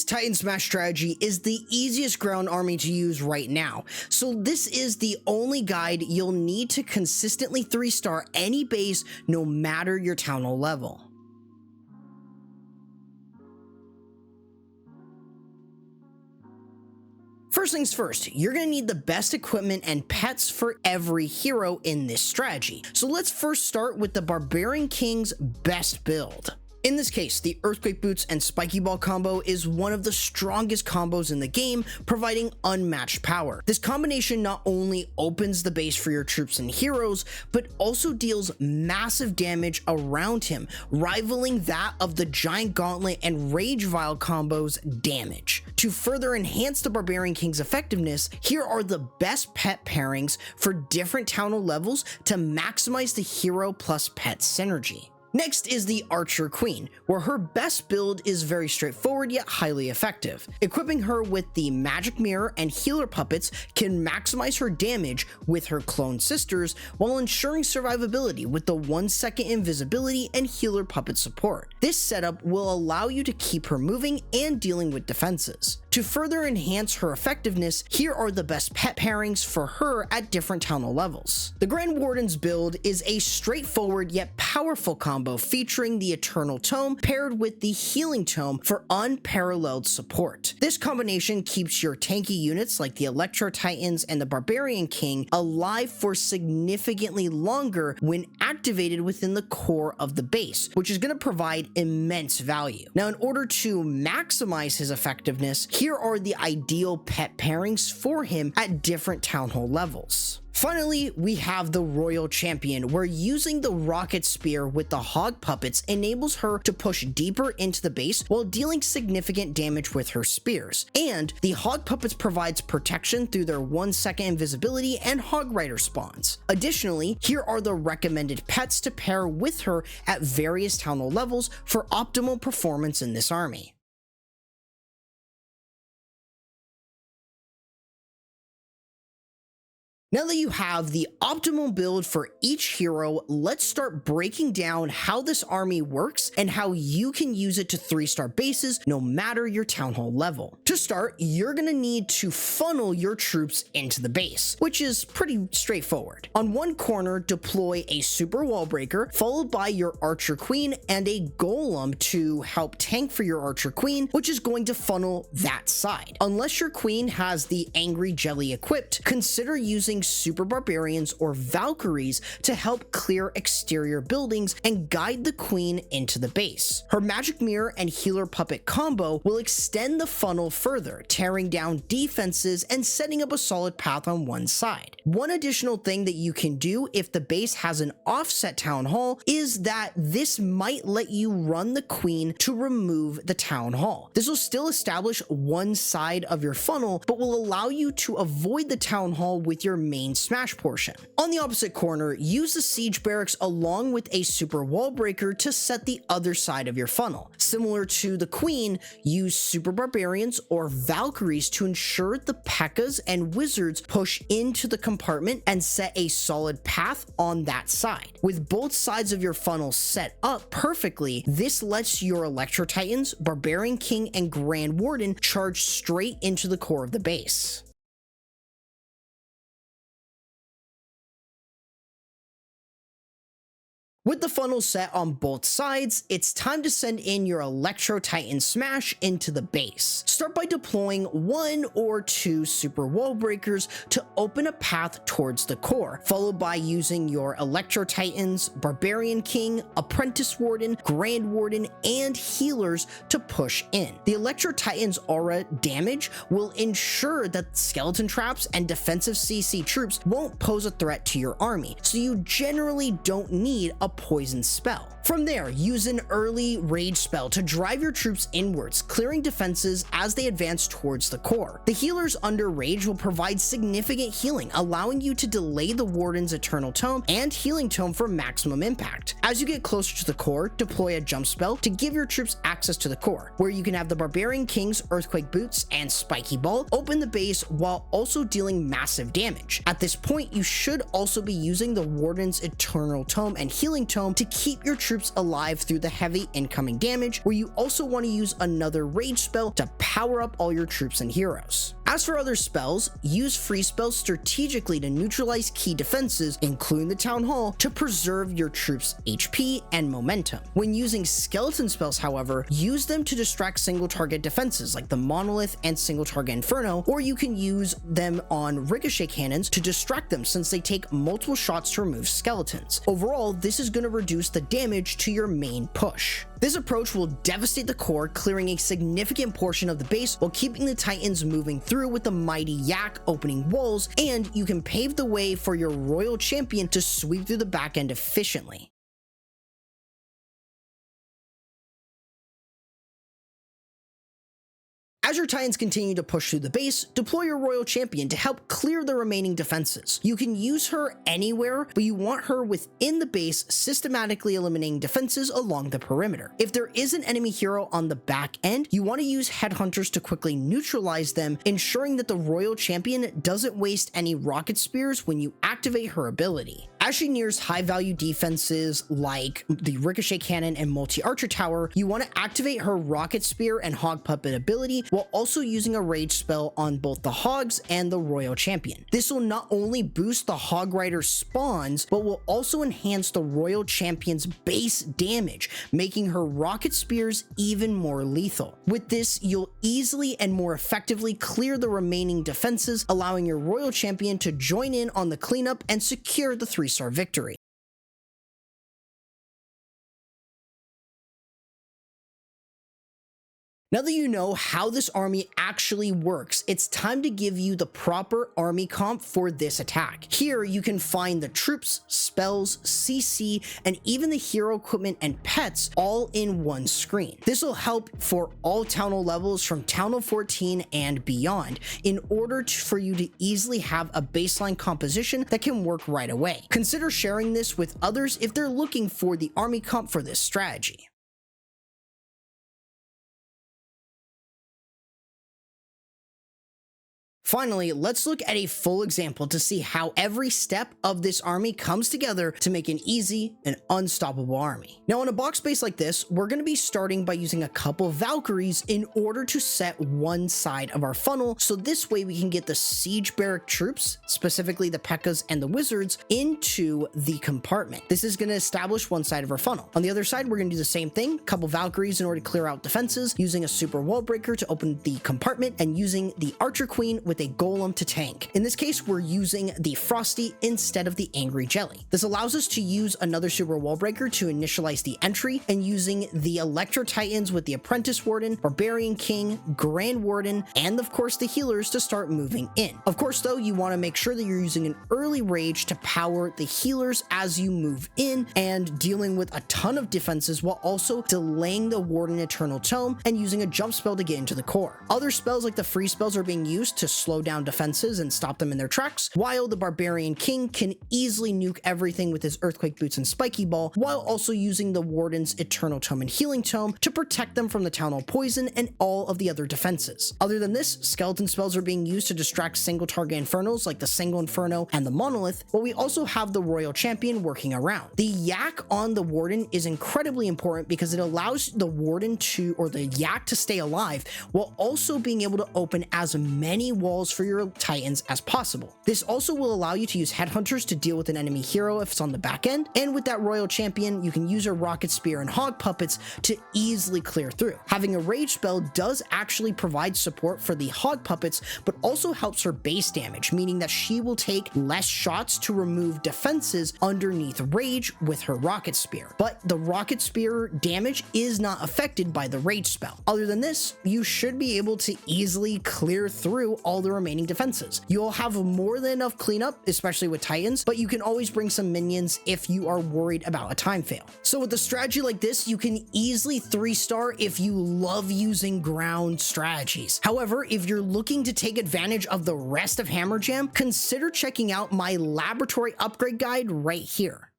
EASIEST Titan Smash strategy is the easiest ground army to use right now, so this is the only guide you'll need to consistently 3-star any base no matter your town hall level. First things first, you're going to need the best equipment and pets for every hero in this strategy. So let's first start with the Barbarian King's best build. In this case, the Earthquake Boots and Spiky Ball combo is one of the strongest combos in the game, providing unmatched power. This combination not only opens the base for your troops and heroes, but also deals massive damage around him, rivaling that of the Giant Gauntlet and Rage Vial combos' damage. To further enhance the Barbarian King's effectiveness, here are the best pet pairings for different town hall levels to maximize the hero plus pet synergy. Next is the Archer Queen, where her best build is very straightforward yet highly effective. Equipping her with the Magic Mirror and Healer Puppets can maximize her damage with her clone sisters while ensuring survivability with the 1-second invisibility and Healer Puppet support. This setup will allow you to keep her moving and dealing with defenses. To further enhance her effectiveness, here are the best pet pairings for her at different town hall levels. The Grand Warden's build is a straightforward yet powerful combo featuring the Eternal Tome paired with the Healing Tome for unparalleled support. This combination keeps your tanky units like the Electro Titans and the Barbarian King alive for significantly longer when activated within the core of the base, which is going to provide immense value. Now, in order to maximize his effectiveness, here are the ideal pet pairings for him at different town hall levels. Finally, we have the Royal Champion, where using the Rocket Spear with the Hog Puppets enables her to push deeper into the base while dealing significant damage with her spears. And the Hog Puppets provides protection through their 1-second invisibility and Hog Rider spawns. Additionally, here are the recommended pets to pair with her at various town hall levels for optimal performance in this army. Now that you have the optimal build for each hero, let's start breaking down how this army works and how you can use it to 3-star bases no matter your town hall level. To start, you're going to need to funnel your troops into the base, which is pretty straightforward. On one corner, deploy a Super Wall Breaker, followed by your Archer Queen and a Golem to help tank for your Archer Queen, which is going to funnel that side. Unless your Queen has the Angry Jelly equipped, consider using Super Barbarians or Valkyries to help clear exterior buildings and guide the Queen into the base. Her Magic Mirror and Healer Puppet combo will extend the funnel further, tearing down defenses and setting up a solid path on one side. One additional thing that you can do if the base has an offset town hall is that this might let you run the Queen to remove the town hall. This will still establish one side of your funnel, but will allow you to avoid the town hall with your main smash portion. On the opposite corner, use the Siege Barracks along with a Super Wall Breaker to set the other side of your funnel. Similar to the Queen, use Super Barbarians or Valkyries to ensure the P.E.K.K.A.s and Wizards push into the compartment and set a solid path on that side. With both sides of your funnel set up perfectly, this lets your Electro Titans, Barbarian King, and Grand Warden charge straight into the core of the base. With the funnel set on both sides, it's time to send in your Electro Titan Smash into the base. Start by deploying 1 or 2 Super Wall Breakers to open a path towards the core, followed by using your Electro Titans, Barbarian King, Apprentice Warden, Grand Warden, and Healers to push in. The Electro Titan's aura damage will ensure that skeleton traps and defensive CC troops won't pose a threat to your army, so you generally don't need a poison spell. From there, use an early rage spell to drive your troops inwards, clearing defenses as they advance towards the core. The healers under rage will provide significant healing, allowing you to delay the Warden's Eternal Tome and Healing Tome for maximum impact. As you get closer to the core, deploy a jump spell to give your troops access to the core, where you can have the Barbarian King's Earthquake Boots and Spiky Ball open the base while also dealing massive damage. At this point, you should also be using the Warden's Eternal Tome and Healing healing tome to keep your troops alive through the heavy incoming damage, where you also want to use another rage spell to power up all your troops and heroes. As for other spells, use free spells strategically to neutralize key defenses, including the Town Hall, to preserve your troops' HP and momentum. When using skeleton spells, however, use them to distract single target defenses like the Monolith and single target Inferno, or you can use them on ricochet cannons to distract them since they take multiple shots to remove skeletons. Overall, this is going to reduce the damage to your main push. This approach will devastate the core, clearing a significant portion of the base while keeping the Titans moving through with the mighty Yak opening walls, and you can pave the way for your Royal Champion to sweep through the back end efficiently. As your Titans continue to push through the base, deploy your Royal Champion to help clear the remaining defenses. You can use her anywhere, but you want her within the base, systematically eliminating defenses along the perimeter. If there is an enemy hero on the back end, you want to use headhunters to quickly neutralize them, ensuring that the Royal Champion doesn't waste any rocket spears when you activate her ability. As she nears high value defenses like the Ricochet Cannon and Multi-Archer Tower, you want to activate her Rocket Spear and Hog Puppet ability while also using a rage spell on both the Hogs and the Royal Champion. This will not only boost the Hog Rider spawns, but will also enhance the Royal Champion's base damage, making her Rocket Spears even more lethal. With this, you'll easily and more effectively clear the remaining defenses, allowing your Royal Champion to join in on the cleanup and secure the 3-star victory. Now that you know how this army actually works, it's time to give you the proper army comp for this attack. Here you can find the troops, spells, CC, and even the hero equipment and pets all in one screen. This will help for all Town Hall levels from Town Hall 14 and beyond in order for you to easily have a baseline composition that can work right away. Consider sharing this with others if they're looking for the army comp for this strategy. Finally, let's look at a full example to see how every step of this army comes together to make an easy and unstoppable army. Now, in a box base like this, we're going to be starting by using a couple Valkyries in order to set one side of our funnel, so this way we can get the siege barrack troops, specifically the P.E.K.K.A.s and the wizards, into the compartment. This is going to establish one side of our funnel. On the other side, we're going to do the same thing, a couple Valkyries in order to clear out defenses, using a super wall breaker to open the compartment, and using the Archer Queen with a golem to tank. In this case, we're using the Frosty instead of the Angry Jelly. This allows us to use another super wall breaker to initialize the entry, and using the Electro Titans with the Apprentice Warden, Barbarian King, Grand Warden, and of course the healers to start moving in. Of course though, you want to make sure that you're using an early rage to power the healers as you move in, and dealing with a ton of defenses while also delaying the Warden Eternal Tome and using a jump spell to get into the core. Other spells like the free spells are being used to slow down defenses and stop them in their tracks, while the Barbarian King can easily nuke everything with his Earthquake Boots and Spiky Ball, while also using the Warden's Eternal Tome and Healing Tome to protect them from the Town Hall Poison and all of the other defenses. Other than this, skeleton spells are being used to distract single target Infernos like the Single Inferno and the Monolith, but we also have the Royal Champion working around. The Yak on the Warden is incredibly important because it allows the Warden to, or the Yak to stay alive, while also being able to open as many walls for your Titans as possible. This also will allow you to use headhunters to deal with an enemy hero if it's on the back end, and with that Royal Champion, you can use her Rocket Spear and Hog Puppets to easily clear through. Having a rage spell does actually provide support for the Hog Puppets, but also helps her base damage, meaning that she will take less shots to remove defenses underneath rage with her Rocket Spear. But the Rocket Spear damage is not affected by the rage spell. Other than this, you should be able to easily clear through all the remaining defenses. You'll have more than enough cleanup, especially with Titans, but you can always bring some minions if you are worried about a time fail. So with a strategy like this, you can easily 3-star if you love using ground strategies. However, if you're looking to take advantage of the rest of Hammer Jam, consider checking out my laboratory upgrade guide right here.